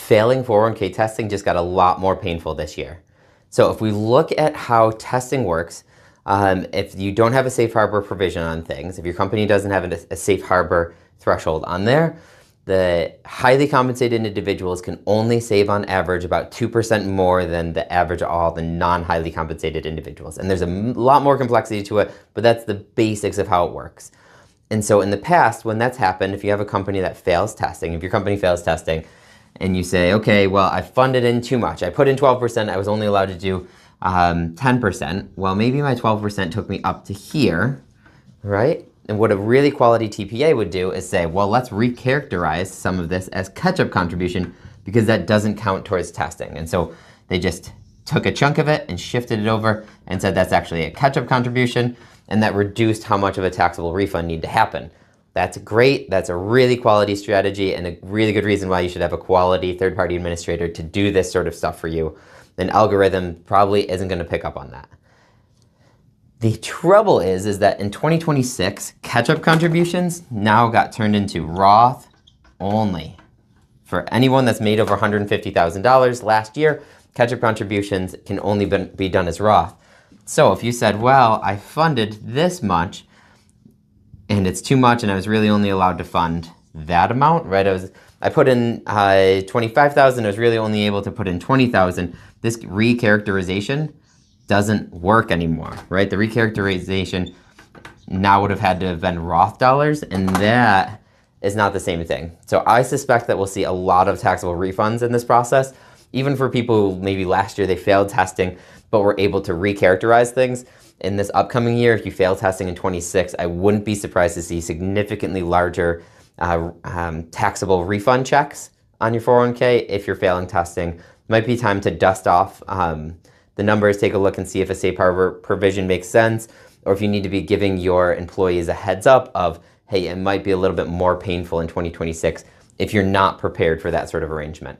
failing 401k testing just got a lot more painful this year. So if we look at how testing works, if you don't have a safe harbor provision on things, if your company doesn't have a safe harbor threshold on there, the highly compensated individuals can only save on average about 2% more than the average of all the non-highly compensated individuals. And there's a lot more complexity to it, but that's the basics of how it works. And so in the past, when that's happened, if you have a company that fails testing, if your company fails testing, and you say, okay, well, I funded in too much. I put in 12%, I was only allowed to do 10%. Well, maybe my 12% took me up to here, right? And what a really quality TPA would do is say, well, let's recharacterize some of this as catch-up contribution because that doesn't count towards testing. And so they just took a chunk of it and shifted it over and said that's actually a catch-up contribution, and that reduced how much of a taxable refund need to happen. That's great. That's a really quality strategy and a really good reason why you should have a quality third-party administrator to do this sort of stuff for you. An algorithm probably isn't going to pick up on that. The trouble is that in 2026, catch-up contributions now got turned into Roth only. For anyone that's made over $150,000 last year, catch-up contributions can only be done as Roth. So if you said, well, I funded this much, and it's too much, and I was really only allowed to fund that amount, right? I put in 25,000. I was really only able to put in 20,000. This recharacterization doesn't work anymore, right? The recharacterization now would have had to have been Roth dollars, and that is not the same thing. So I suspect that we'll see a lot of taxable refunds in this process, even for people who maybe last year they failed testing, but were able to recharacterize things. In this upcoming year, if you fail testing in 26, I wouldn't be surprised to see significantly larger taxable refund checks on your 401k if you're failing testing. Might be time to dust off the numbers, take a look and see if a safe harbor provision makes sense, or if you need to be giving your employees a heads up of, hey, it might be a little bit more painful in 2026 if you're not prepared for that sort of arrangement.